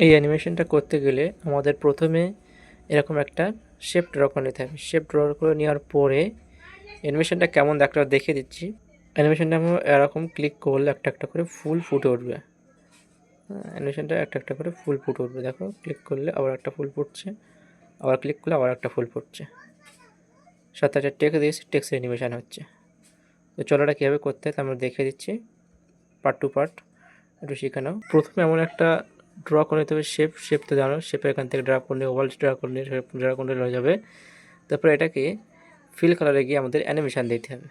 এই অ্যানিমেশনটা করতে গেলে আমাদের প্রথমে এরকম একটা শেপ ড্র করে নিতে হবে। শেপ ড্র করে নেওয়ার পরে অ্যানিমেশনটা কেমন একটা দেখিয়ে দিচ্ছি। অ্যানিমেশনটা আমরা এরকম ক্লিক করলে একটা একটা করে ফুল ফুটে উঠবে। অ্যানিমেশনটা একটা একটা করে ফুল ফুটে উঠবে। দেখো, ক্লিক করলে আবার একটা ফুল ফুটছে, আবার ক্লিক করলে আবার একটা ফুল ফুটছে। সাথে একটা টেক্সট দিয়েছি, টেক্সট অ্যানিমেশন হচ্ছে। তো চলো এটা কীভাবে করতে হয় তা আমরা দেখিয়ে দিচ্ছি পার্ট টু পার্ট, একটু শিখে নাও। প্রথমে এমন একটা ড্র করে নিতে হবে শেপ তো জানো, শেপের এখান থেকে ড্রা করলে ওভাল ড্রা করলে ড্রা করলে হয়ে যাবে। তারপরে এটাকে ফিল কালারে গিয়ে আমাদের অ্যানিমেশান দিতে হবে।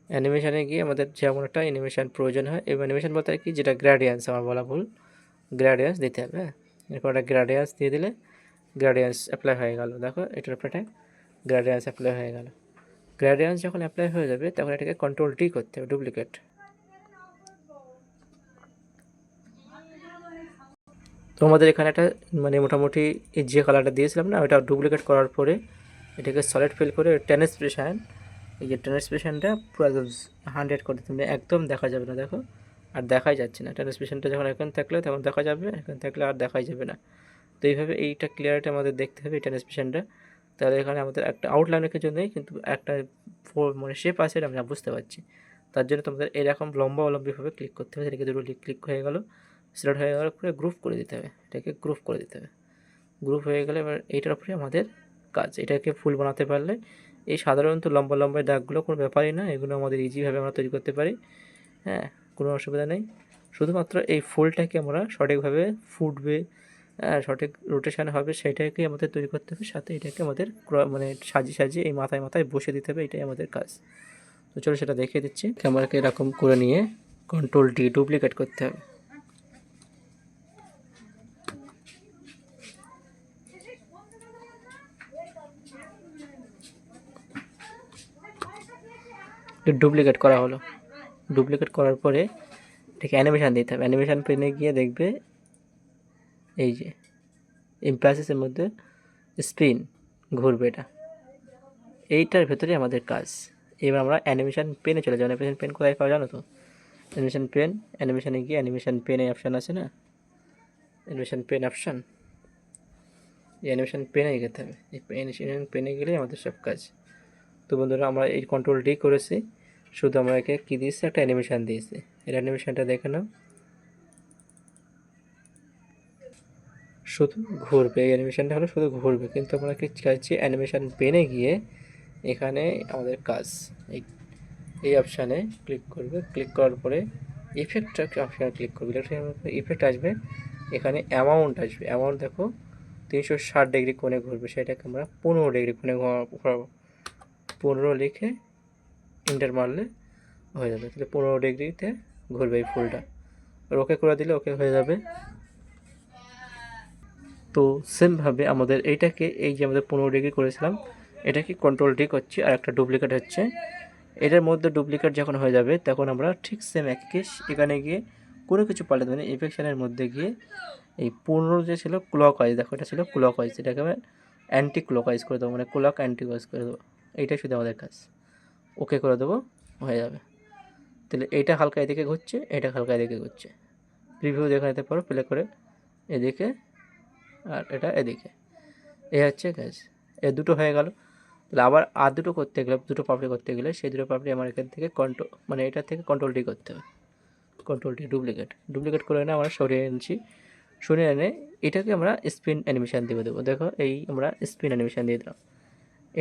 অ্যানিমেশানে গিয়ে আমাদের যেমন একটা অ্যানিমেশান প্রয়োজন হয়, এবং অ্যানিমেশান বলতে কি, যেটা গ্রেডিয়েন্স, আমার বলা ভুল, গ্রেডিয়েন্স দিতে হবে। হ্যাঁ, এরপর একটা গ্রেডিয়েন্স দিয়ে দিলে গ্রেডিয়েন্স অ্যাপ্লাই হয়ে গেল। দেখো, এটার উপরে একটা গ্রেডিয়েন্স অ্যাপ্লাই হয়ে গেল। গ্রেডিয়েন্স যখন অ্যাপ্লাই হয়ে যাবে তখন এটাকে কন্ট্রোল টি করতে হবে, ডুপ্লিকেট। তো আমাদের এখানে একটা মোটামুটি এই যে কালারটা দিয়েছিলাম না, ওটা ডুপ্লিকেট করার পরে এটাকে সলিড ফিল করে ট্রান্সপারেশন, এই যে ট্রান্সপারেশনটা পুরো একদম 100 করে দিতে হবে, একদম দেখা যাবে না। দেখো, আর দেখাই যাচ্ছে না। ট্রান্সপারেশনটা যখন এখন থাকলে তখন দেখা যাবে, এখন থাকলে আর দেখাই যাবে না। তো এইভাবে এইটা ক্লিয়ারিটি আমাদের দেখতে হবে, এই ট্রান্সপারেশনটা। তাহলে এখানে আমাদের একটা আউটলাইনের কিছু নেই, কিন্তু একটা শেপ আছে, এটা আমরা বুঝতে পারছি। তার জন্য তোমাদের এরকম লম্বাভাবে ক্লিক করতে হবে। এটাকে দুটো ক্লিক হয়ে গেল, সিলেক্ট হয়ে যাওয়ার পরে গ্রুপ করে দিতে হবে, এটাকে গ্রুপ করে দিতে হবে। গ্রুপ হয়ে গেলে এবার এইটার উপরে আমাদের কাজ। এটাকে ফুল বানাতে পারলে, এই সাধারণত লম্বা দাগগুলো কোনো ব্যাপারই না, এগুলো আমাদের ইজিভাবে আমরা তৈরি করতে পারি। হ্যাঁ, কোনো অসুবিধা নেই। শুধুমাত্র এই ফুলটাকে আমরা সঠিকভাবে ফুটবে, সঠিক রোটেশন হবে, সেটাকে আমাদের তৈরি করতে হবে। সাথে এটাকে আমাদের সাজিয়ে এই মাথায় বসে দিতে হবে, এটাই আমাদের কাজ। তো চলো সেটা দেখিয়ে দিচ্ছি। ক্যামেরাকে এরকম করে নিয়ে কন্ট্রোল ডি ডুপ্লিকেট করতে হবে। ডুপ্লিকেট করা হলো। ডুপ্লিকেট করার পরে এটাকে অ্যানিমেশান দিতে হবে। অ্যানিমেশান পেনে গিয়ে দেখবে এই যে ইমপ্রেসেসের মধ্যে স্পিন ঘুরবে, এটা এইটার ভেতরে আমাদের কাজ। এবার আমরা অ্যানিমেশান পেনে চলে যাবো। অ্যানিমেশান পেন কোথায় পাওয়া জানো তো? অ্যানিমেশান পেন, অ্যানিমেশানে গিয়ে অ্যানিমেশান পেন এই অপশান আছে না, অ্যানিমেশান পেন অপশান, এই অ্যানিমেশান পেনে যেতে হবে। এই অ্যানিমেশান পেনে গেলেই আমাদের সব কাজ। তো বন্ধুরা, আমরা এই কন্ট্রোল ডি করেছি, শুধু আমরা একে কী দিয়েছি, একটা অ্যানিমেশান দিয়েছি। এর অ্যানিমেশানটা দেখে নাও, শুধু ঘুরবে। এই অ্যানিমেশানটা হলো শুধু ঘুরবে, কিন্তু আমরা কি চাইছি, অ্যানিমেশান পেনে গিয়ে এখানে আমাদের কাজ। এই এই অপশানে ক্লিক করবে, ক্লিক করার পরে ইফেক্ট অপশানে ক্লিক করবে। ইফেক্ট আসবে, এখানে অ্যামাউন্ট আসবে। অ্যামাউন্ট দেখো 360 ডিগ্রি কোণে ঘুরবে, সেটাকে আমরা 15 ডিগ্রি কোণে ঘোরাবো। 15 লিখে ইন্টার মারলে হয়ে যাবে। তাহলে 15 ডিগ্রিতে ঘুরবে এই ফুলটা। আর ওকে করে দিলে ওকে হয়ে যাবে। তো সেমভাবে আমাদের এইটাকে, এই যে আমাদের 15 ডিগ্রি করেছিলাম, এটাকে কন্ট্রোল ডি করছি, আর একটা ডুপ্লিকেট হচ্ছে। এটার মধ্যে ডুপ্লিকেট যখন হয়ে যাবে তখন আমরা ঠিক সেম একই কেস, এখানে গিয়ে কোনো কিছু পাল্টে দেবেন। ইফেকশনের মধ্যে গিয়ে এই 15 যে ছিল ক্লক ওয়াইজ, দেখো এটা ছিল ক্লক ওয়াইজ, এটাকে আমি অ্যান্টি ক্লক ওয়াইজ করে দেবো, ক্লক অ্যান্টি ওয়াইজ করে দেবো। এইটাই শুধু আমাদের কাজ। ওকে করে দেবো, হয়ে যাবে। তাহলে এইটা হালকা এদিকে ঘুরছে, এটা হালকা এদিকে ঘুরছে। প্রিভিউ দেখে নিতে পারো প্লে করে, এদিকে আর এটা এদিকে। এই হচ্ছে কাজ। এ দুটো হয়ে গেল। তাহলে আবার আর দুটো করতে গেলে, দুটো পাপড়ি করতে গেলে, সেই দুটো পাপড়ি আমার এখান থেকে এটা থেকে কন্ট্রোল ডি করতে হবে। কন্ট্রোল ডি ডুপ্লিকেট করে এনে আমরা সরিয়ে এনেছি। সরিয়ে এনে এটাকে আমরা স্পিন অ্যানিমেশান দেবো। দেখো, এই আমরা স্পিন অ্যানিমেশান দিয়ে দিলাম।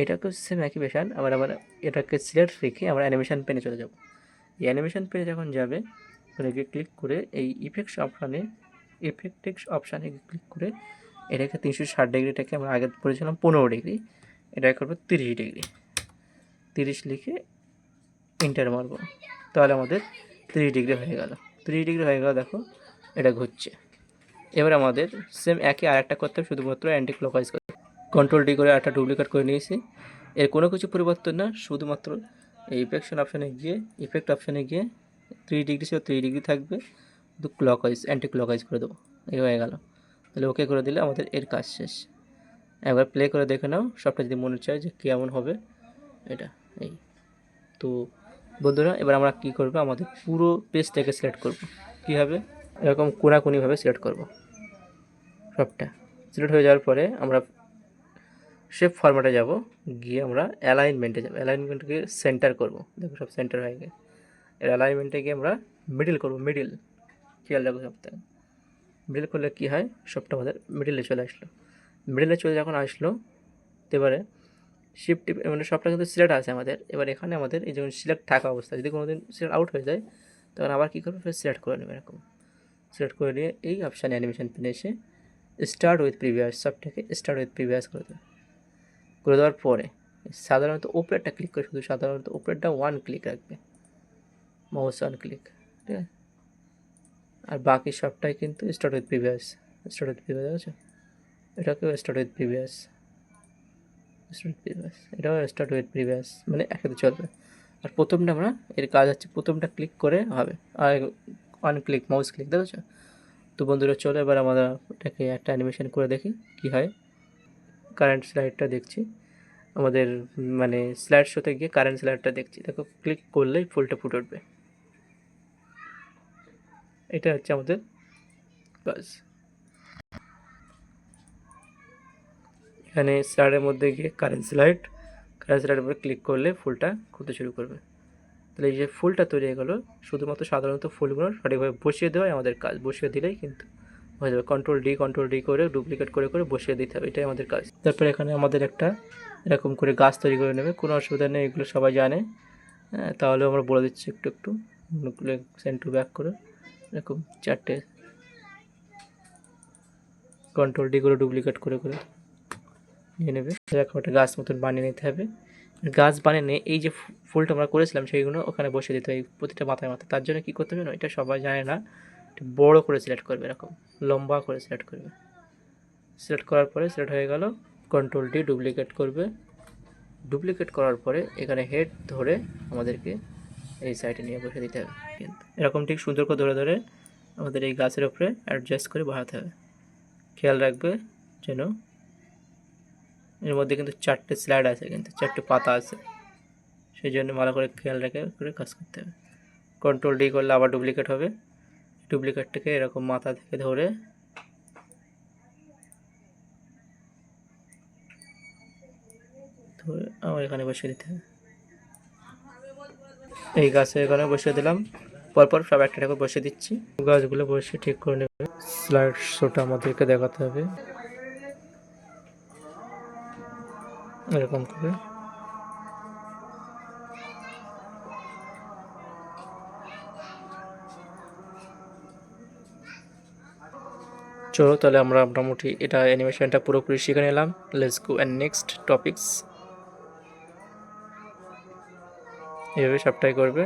এটাকে সেম একই পেশান আবার এটাকে সিলেক্ট রেখে আমরা অ্যানিমেশান পেনে চলে যাব। এই অ্যানিমেশান পেনে যখন যাবে, ওখানে ক্লিক করে এই ইফেক্টস অপশানে ক্লিক করে এটাকে 360 ডিগ্রিটাকে আমরা আগে করেছিলাম 15 ডিগ্রি, এটা করবো 30 ডিগ্রি। 30 লিখে ইন্টার মারবো, তাহলে আমাদের 30 ডিগ্রি হয়ে গেল। 30 ডিগ্রি হয়ে গেল, দেখো এটা ঘুরছে। এবার আমাদের সেম একই আর একটা করতে হবে, শুধুমাত্র অ্যান্টি ক্লকওয়াইজ করতে। কন্ট্রোল ডি করে একটা ডুপ্লিকেট করে নিয়েছি। এর কোনো কিছু পরিবর্তন না, শুধুমাত্র এই ইফেক্ট অপশানে গিয়ে 3 ডিগ্রি ছিল 3 ডিগ্রি থাকবে, কিন্তু ক্লকওয়াইজ অ্যান্টি ক্লকওয়াইজ করে দেবো। এই হয়ে গেল। তাহলে ওকে করে দিলে আমাদের এর কাজ শেষ। একবার প্লে করে দেখে নাও সবটা, যদি মনে চায় যে কেমন হবে এটা। এই তো বন্ধুরা, এবার আমরা কি করব, আমাদের পুরো পেজটাকে সিলেক্ট করব। কীভাবে? এরকম কোনাকুনিভাবে সিলেক্ট করব। সবটা সিলেক্ট হয়ে যাওয়ার পরে আমরা শেপ ফরম্যাটে যাব, গিয়ে আমরা অ্যালাইনমেন্টে যাব, অ্যালাইনমেন্টকে সেন্টার করব। দেখো সব সেন্টার হয়ে গেছে। এর অ্যালাইনমেন্টে গিয়ে আমরা মিডিল করব, মিডিল, খেয়াল রাখবো সবটা। মিডিল করলে কী হয়, সবটা আমাদের মিডিলে চলে আসলো। মিডিলে চলে যখন আসলো, এবারে শিফট মানে সবটা কিন্তু সিলেক্ট আছে আমাদের। এবার এখানে আমাদের এই যেমন সিলেক্ট থাকা অবস্থা, যদি কোনো দিন সিলেক্ট আউট হয়ে যায় তখন আবার কী করবে, ফের সিলেক্ট করে নেবে। এরকম সিলেক্ট করে নিয়ে এই অপশানে অ্যানিমেশন পিনে এসে স্টার্ট উইথ প্রিভিয়াস, সবটাকে স্টার্ট উইথ প্রিভিয়াস করে দেবে। করে দেওয়ার পরে সাধারণত উপরেরটা ক্লিক করে, শুধু সাধারণত উপরেরটা ওয়ান ক্লিক রাখবে, মাউস ওয়ান ক্লিক, ঠিক আছে। আর বাকি সবটাই কিন্তু start with previous, start with previous আছে, এটাকেও start with previous, start previous, এটাও স্টার্ট উইথ প্রিভিয়াস, মানে একসাথে চলবে। আর প্রথমটা আমরা এর কাজ হচ্ছে প্রথমটা ক্লিক করে হবে, আর ওয়ান ক্লিক মাউস ক্লিক, দেখেছো। তো বন্ধুরা চলো এবার আমরা এটাকে একটা অ্যানিমেশন করে দেখি কি হয়। কারেন্ট স্লাইডটা দেখছি আমাদের, মানে স্লাইড শোতে গিয়ে কারেন্ট স্লাইডটা দেখছি, দেখো ক্লিক করলেই ফুলটা ফুটে উঠবে। এটা হচ্ছে আমাদের কাজ। এখানে স্লাইডের মধ্যে গিয়ে কারেন্ট স্লাইডের উপরে ক্লিক করলে ফুলটা খুলতে শুরু করবে। তাহলে এই যে ফুলটা তৈরি হয়ে গেলো, শুধুমাত্র সাধারণত ফুলগুলো সঠিকভাবে বসিয়ে দেওয়াই আমাদের কাজ, বসিয়ে দিলেই কিন্তু হয়ে যাবে। কন্ট্রোল ডি করে ডুপ্লিকেট করে করে বসিয়ে দিতে হবে, এটাই আমাদের কাজ। তারপরে এখানে আমাদের একটা এরকম করে গাছ তৈরি করে নেবে, কোনো অসুবিধা নেই, এগুলো সবাই জানে। হ্যাঁ, তাহলেও আমরা বলে দিচ্ছি একটু একটু, সেন্টার ব্যাক করে এরকম চারটে কন্ট্রোল ডি করে ডুপ্লিকেট করে করে নিয়ে নেবে। এরকম একটা গাছ মতন বানিয়ে নিতে হবে। গাছ বানিয়ে নিয়ে এই যে ফুলটা আমরা করেছিলাম সেইগুলো ওখানে বসিয়ে দিতে হবে, প্রতিটা মাথায় মাথায়। তার জন্য কী করতে হবে না, এটা সবাই জানে না, একটু বড়ো করে সিলেক্ট করবে, এরকম লম্বা করে সিলেক্ট করবে। সিলেক্ট করার পরে সিলেক্ট হয়ে গেল, কন্ট্রোল ডি ডুপ্লিকেট করবে। ডুপ্লিকেট করার পরে এখানে হেড ধরে আমাদেরকে এই সাইডে নিয়ে বসে দিতে হবে। কিন্তু এরকম ঠিক সুন্দর করে ধরে ধরে আমাদের এই গাছের উপরে অ্যাডজাস্ট করে বসাতে হবে। খেয়াল রাখবে যেন এর মধ্যে কিন্তু চারটে স্লাইড আছে, কিন্তু চারটে পাতা আছে, সেই জন্য ভালো করে খেয়াল রেখে করে কাজ করতে হবে। কন্ট্রোল ডি করলে আবার ডুপ্লিকেট হবে, ডুপ্লিকেটটাকে এরকম মাথা থেকে ধরে আবার এখানে বসিয়ে দিতে হবে। এই গাছে এখানে বসিয়ে দিলাম, পরপর সব একটা করে বসিয়ে দিচ্ছি। গাছগুলো বসিয়ে ঠিক করে নেবে। স্লাইড শোটা আমাদেরকে দেখাতে হবে এরকম করে। চলো তাহলে আমরা মোটামুটি এটা অ্যানিমেশনটা পুরোপুরি শিখে নিলাম। Let's go and next topics. এভাবে সবটাই করবে।